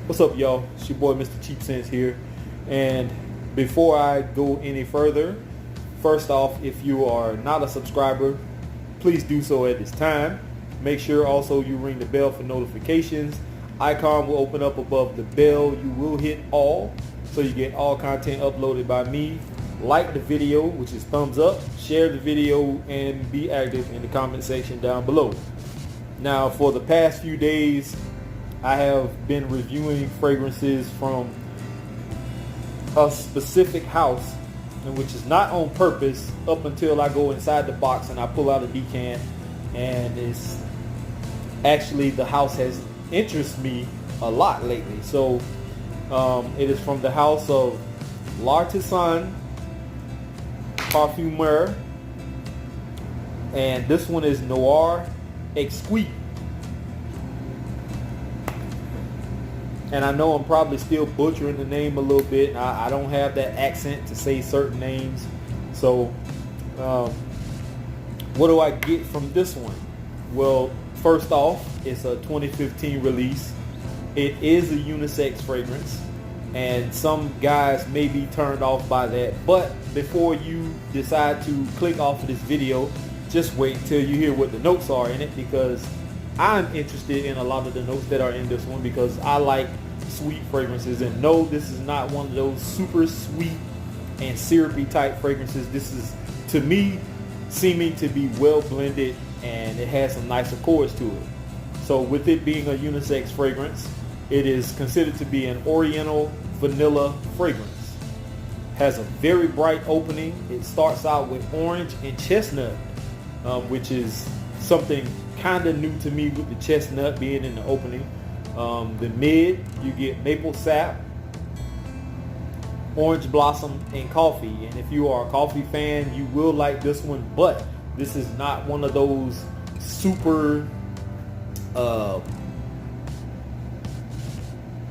What's up, y'all? It's your boy, Mr. Cheap Sense here. And before I go any further, first off, if you are not a subscriber, please do so at this time. Make sure also you ring the bell for notifications. Icon will open up above the bell. You will hit all, so you get all content uploaded by me. Like the video, which is thumbs up. Share the video and be active in the comment section down below. Now, for the past few days, I have been reviewing fragrances from a specific house, and which is not on purpose, up until I go inside the box and I pull out a decant, and it's actually, the house has interested me a lot lately. So it is from the house of Artisan, Parfumeur, and this one is Noir, Exquis. And I know I'm probably still butchering the name a little bit. I don't have that accent to say certain names. So what do I get from this one? Well, first off, it's a 2015 release. It is a unisex fragrance, and some guys may be turned off by that. But before you decide to click off of this video, just wait till you hear what the notes are in it, because I'm interested in a lot of the notes that are in this one, because I like sweet fragrances. And no, this is not one of those super sweet and syrupy type fragrances. This is, to me, seeming to be well blended, and it has some nice accords to it. So with it being a unisex fragrance, it is considered to be an oriental vanilla fragrance. Has a very bright opening. It starts out with orange and chestnut, which is something kind of new to me, with the chestnut being in the opening. The mid, you get maple sap, orange blossom, and coffee. And if you are a coffee fan, you will like this one, but this is not one of those super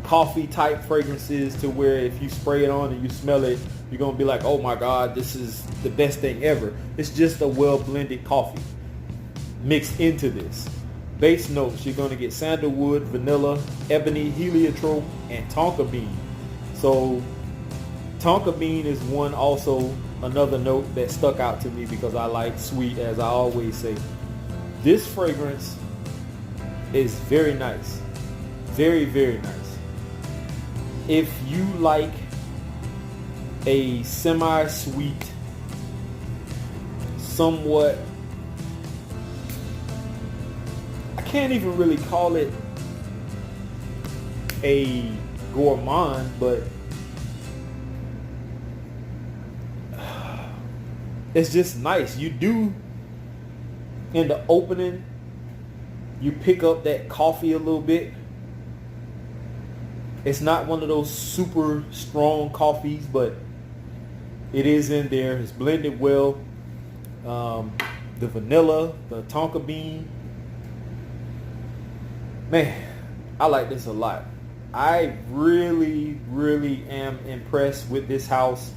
coffee type fragrances to where if you spray it on and you smell it, you're gonna be like, oh my god, this is the best thing ever. It's just a well blended coffee mixed into this. Base notes, you're going to get sandalwood, vanilla, ebony, heliotrope, and tonka bean. So tonka bean is one, also another note that stuck out to me, because I like sweet, as I always say. This fragrance is very nice. Very, very nice. If you like a semi-sweet, somewhat, can't even really call it a gourmand, but it's just nice. You do, in the opening, you pick up that coffee a little bit. It's not one of those super strong coffees, but it is in there. It's blended well. The vanilla, the tonka bean, man, I like this a lot. I really, really am impressed with this house,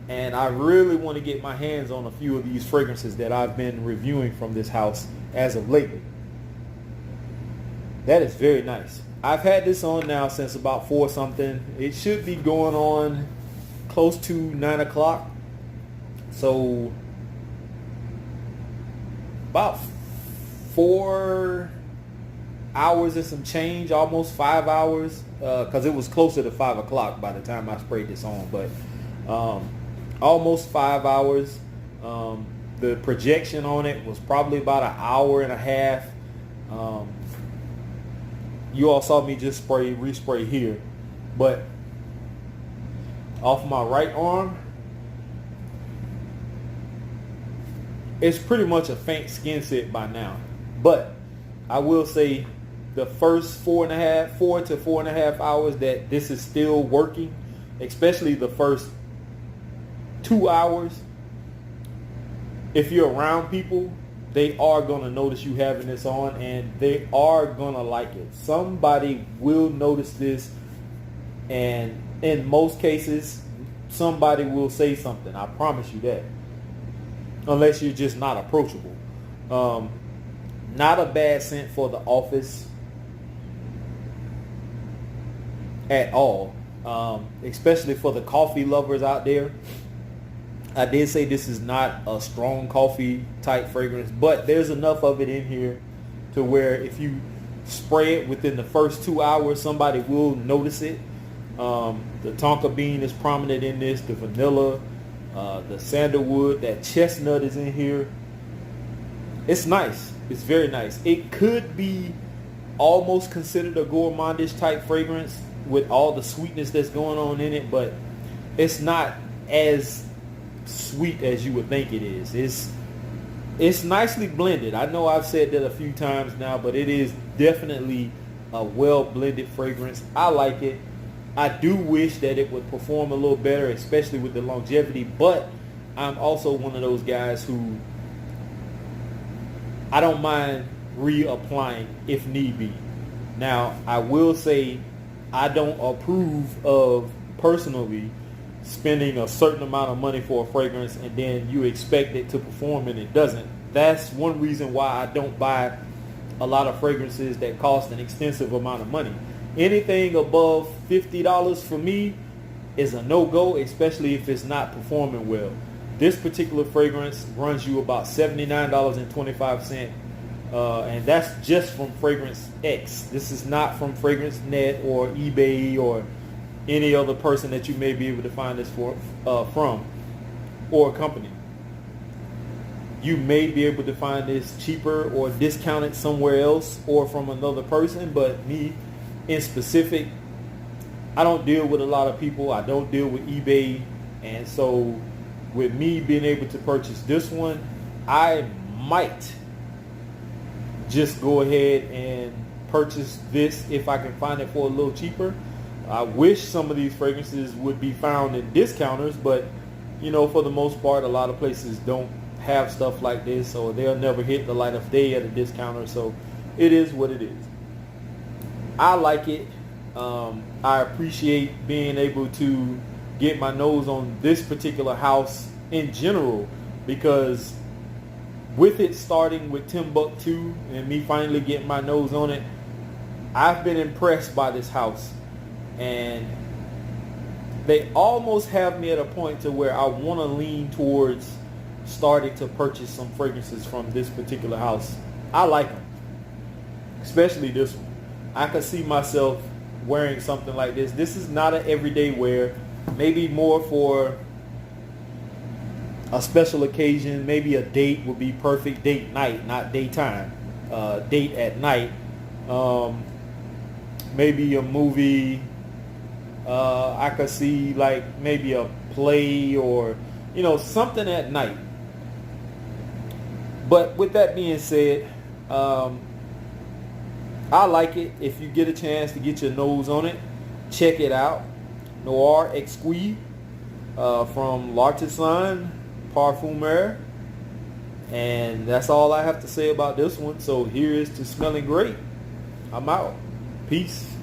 and I really want to get my hands on a few of these fragrances that I've been reviewing from this house as of lately. That is very nice. I've had this on now since about 4 something. It should be going on close to 9 o'clock. So about 4 hours and some change, almost 5 hours, because it was closer to 5 o'clock by the time I sprayed this on, but almost 5 hours. The projection on it was probably about an hour and a half. You all saw me just respray here, but off my right arm, it's pretty much a faint skin set by now. But I will say, the first 4 to 4.5 hours that this is still working, especially the first 2 hours, if you're around people, they are going to notice you having this on, and they are going to like it. Somebody will notice this, and in most cases, somebody will say something. I promise you that. Unless you're just not approachable. Not a bad scent for the office. at all, especially for the coffee lovers out there. I did say this is not a strong coffee type fragrance, but there's enough of it in here to where if you spray it within the first 2 hours, somebody will notice it. The tonka bean is prominent in this, the vanilla, the sandalwood, that chestnut is in here. It's nice. It's very nice. It could be almost considered a gourmandish type fragrance with all the sweetness that's going on in it, but it's not as sweet as you would think it is. It's nicely blended. I know I've said that a few times now, but it is definitely a well blended fragrance. I like it. I do wish that it would perform a little better, especially with the longevity, but I'm also one of those guys who I don't mind reapplying if need be. Now, I will say I don't approve of personally spending a certain amount of money for a fragrance and then you expect it to perform and it doesn't. That's one reason why I don't buy a lot of fragrances that cost an extensive amount of money. Anything above $50 for me is a no-go, especially if it's not performing well. This particular fragrance runs you about $79.25, and that's just from Fragrance X. This is not from Fragrance Net or eBay or any other person that you may be able to find this from, or a company. You may be able to find this cheaper or discounted somewhere else or from another person, but me in specific, I don't deal with a lot of people. I don't deal with eBay, and so with me being able to purchase this one, I might just go ahead and purchase this if I can find it for a little cheaper. I wish some of these fragrances would be found in discounters, but you know, for the most part, a lot of places don't have stuff like this, so they'll never hit the light of day at a discounter. So it is what it is. I like it. I appreciate being able to get my nose on this particular house in general, because with it starting with Timbuktu and me finally getting my nose on it, I've been impressed by this house, and they almost have me at a point to where I want to lean towards starting to purchase some fragrances from this particular house. I like them, especially this one. I could see myself wearing something like this. This is not an everyday wear, maybe more for a special occasion. Maybe a date would be perfect. Date night, not daytime. Date at night. Maybe a movie. I could see like maybe a play or, you know, something at night. But with that being said, I like it. If you get a chance to get your nose on it, check it out. Noir Exquis from Artisan, Parfumeur. And that's all I have to say about this one. So here is to smelling great. I'm out. Peace.